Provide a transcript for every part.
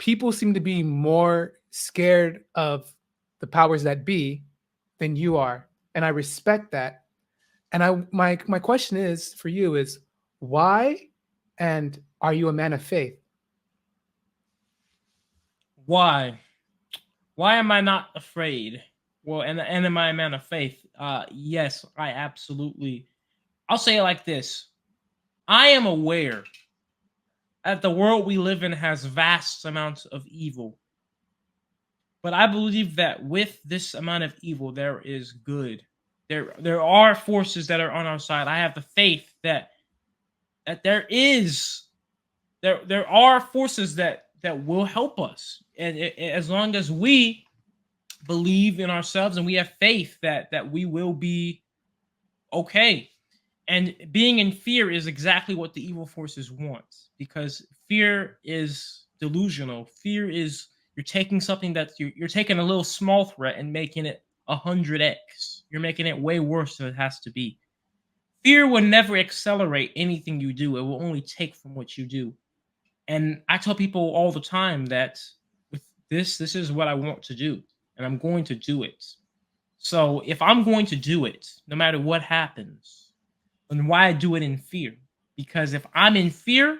people seem to be more scared of the powers that be than you are, and I respect that. And my question is for you is why, and are you a man of faith? Why? Why am I not afraid? Well, and am I a man of faith? Yes, I absolutely. I'll say it like this: I am aware that the world we live in has vast amounts of evil, but I believe that with this amount of evil, there is good. There are forces that are on our side. I have the faith that there are forces that will help us, and as long as we believe in ourselves and we have faith that we will be okay. And being in fear is exactly what the evil forces want, because fear is delusional. Fear is, you're taking something that you're taking a little small threat and making it 100x. You're making it way worse than it has to be. Fear will never accelerate anything you do. It will only take from what you do. And I tell people all the time that with this is what I want to do, and I'm going to do it. So if I'm going to do it, no matter what happens, then why do it in fear? Because if I'm in fear,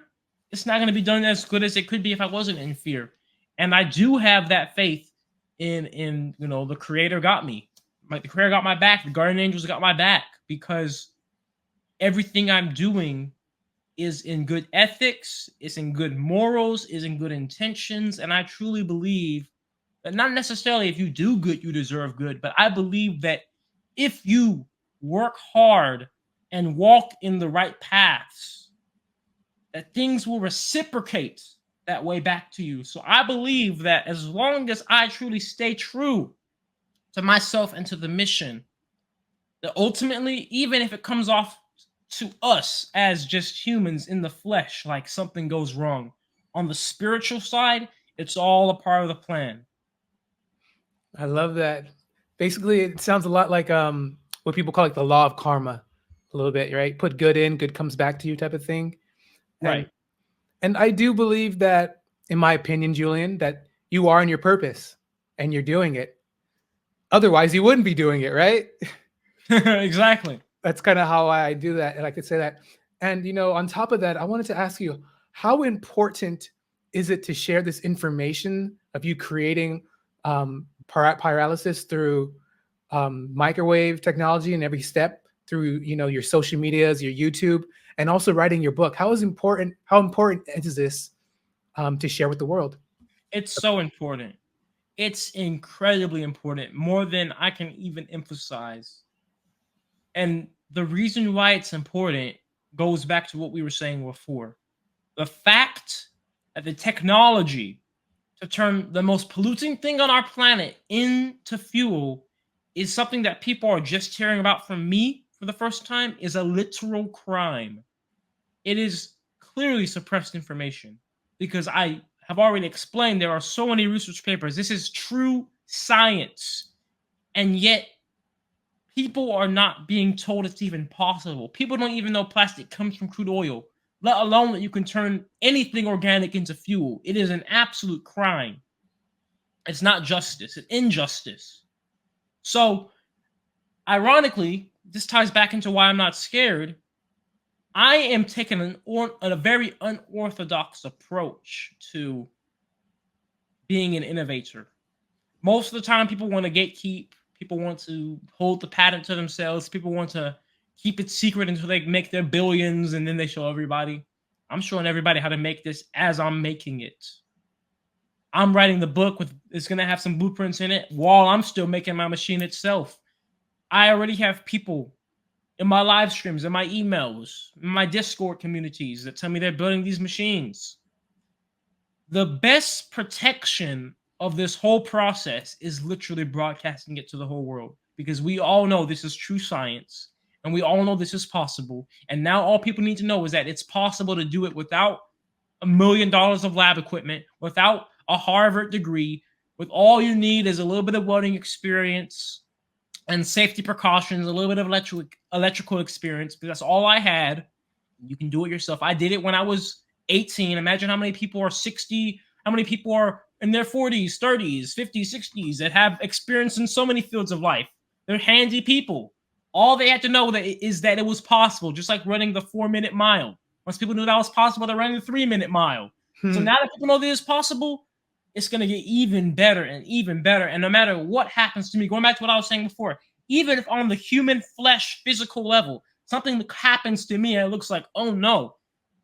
it's not going to be done as good as it could be if I wasn't in fear. And I do have that faith in the Creator got me. The Creator got my back. The guardian angels got my back, because everything I'm doing is in good ethics, is in good morals, is in good intentions, and I truly believe that not necessarily if you do good you deserve good, but I believe that if you work hard and walk in the right paths, that things will reciprocate that way back to you. So I believe that as long as I truly stay true to myself and to the mission, that ultimately, even if it comes off to us as just humans in the flesh, like something goes wrong, on the spiritual side, it's all a part of the plan. I love that. Basically, it sounds a lot like what people call like the law of karma, a little bit, right? Put good in, good comes back to you, type of thing. And Right. and I do believe that, in my opinion, Julian, that you are in your purpose and you're doing it. Otherwise, you wouldn't be doing it, right? Exactly. That's kind of how I do that, and I could say that. And on top of that, I wanted to ask you, how important is it to share this information of you creating pyrolysis through microwave technology in every step, through your social medias, your YouTube, and also writing your book? How important is this to share with the world? It's so important. It's incredibly important, more than I can even emphasize. And the reason why it's important goes back to what we were saying before. The fact that the technology to turn the most polluting thing on our planet into fuel is something that people are just hearing about from me for the first time is a literal crime. It is clearly suppressed information, because I have already explained there are so many research papers. This is true science. And yet people are not being told it's even possible. People don't even know plastic comes from crude oil, let alone that you can turn anything organic into fuel. It is an absolute crime. It's not justice, it's injustice. So, ironically, this ties back into why I'm not scared. I am taking a very unorthodox approach to being an innovator. Most of the time, people want to gatekeep. People want to hold the patent to themselves. People want to keep it secret until they make their billions and then they show everybody. I'm showing everybody how to make this as I'm making it. I'm writing the book with it's gonna have some blueprints in it while I'm still making my machine itself. I already have people in my live streams, in my emails, in my Discord communities that tell me they're building these machines. The best protection of this whole process is literally broadcasting it to the whole world, because we all know this is true science and we all know this is possible. And now all people need to know is that it's possible to do it without $1 million of lab equipment, without a Harvard degree. With all you need is a little bit of welding experience and safety precautions, a little bit of electrical experience, because that's all I had. You can do it yourself. I did it when I was 18. Imagine how many people are 60, How many people are in their 40s, 30s, 50s, 60s that have experience in so many fields of life? They're handy people. All they had to know is that it was possible, just like running the 4-minute mile. Once people knew that was possible, they're running the 3-minute mile. So Hmm. now that people know that it's possible, it's going to get even better and even better. And no matter what happens to me, going back to what I was saying before, even if on the human flesh, physical level, something happens to me and it looks like, oh no,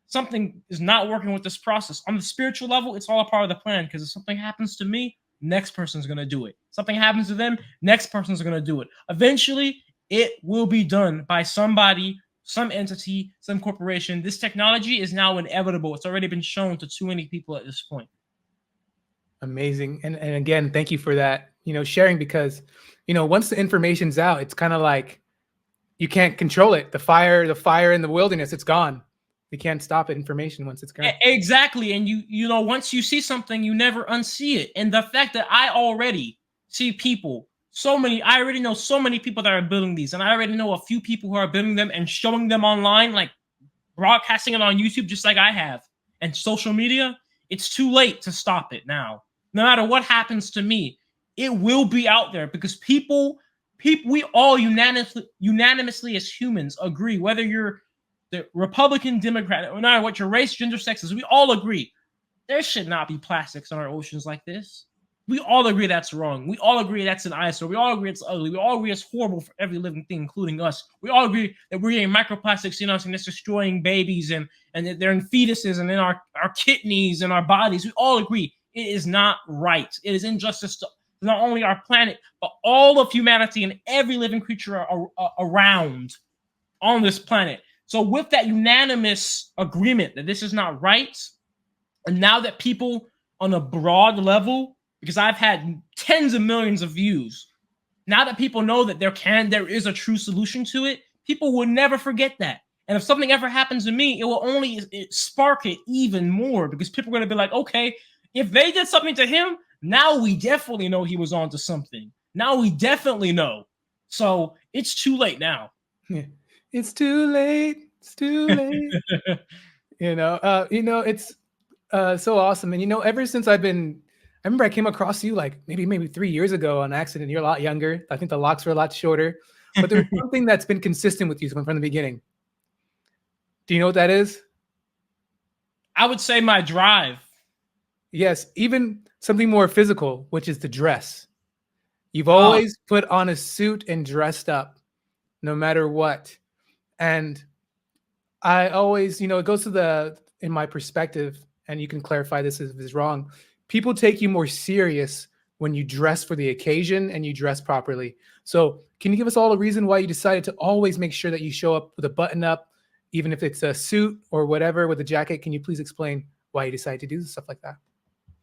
something is not working with this process. On the spiritual level, it's all a part of the plan, because if something happens to me, next person's going to do it. Something happens to them, next person's going to do it. Eventually, it will be done by somebody, some entity, some corporation. This technology is now inevitable. It's already been shown to too many people at this point. Amazing. And again, thank you for that, sharing, because, once the information's out, it's kind of like you can't control it. The fire in the wilderness, it's gone. You can't stop it. Information once it's gone. Exactly. And you know, once you see something, you never unsee it. And the fact that I already see people, I already know so many people that are building these, and I already know a few people who are building them and showing them online, like broadcasting it on YouTube, just like I have, and social media. It's too late to stop it now. No matter what happens to me, it will be out there, because people, we all unanimously as humans agree, whether you're the Republican, Democrat, no matter what your race, gender, sex is, we all agree there should not be plastics in our oceans like this. We all agree that's wrong. We all agree that's an eyesore. We all agree it's ugly. We all agree it's horrible for every living thing, including us. We all agree that we're getting microplastics in us and it's destroying babies, and they're in fetuses and in our kidneys and our bodies. We all agree it is not right. It is injustice to not only our planet, but all of humanity and every living creature around on this planet. So with that unanimous agreement that this is not right, and now that people on a broad level, because I've had tens of millions of views, now that people know that there is a true solution to it, people will never forget that. And if something ever happens to me, it will only spark it even more, because people are going to be like, okay, if they did something to him, now we definitely know he was onto something. Now we definitely know. So it's too late now. Yeah. It's too late. It's too late. It's so awesome. And ever since I remember I came across you like maybe 3 years ago on accident. You're a lot younger. I think the locks were a lot shorter, but there's something that's been consistent with you from the beginning. Do you know what that is? I would say my drive. Yes, even something more physical, which is the dress. You've always put on a suit and dressed up, no matter what. And I always, it goes to in my perspective, and you can clarify this if it's wrong, people take you more serious when you dress for the occasion and you dress properly. So can you give us all a reason why you decided to always make sure that you show up with a button up, even if it's a suit or whatever with a jacket? Can you please explain why you decided to do stuff like that?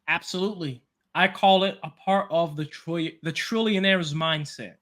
Absolutely. I call it a part of the trillionaire's mindset.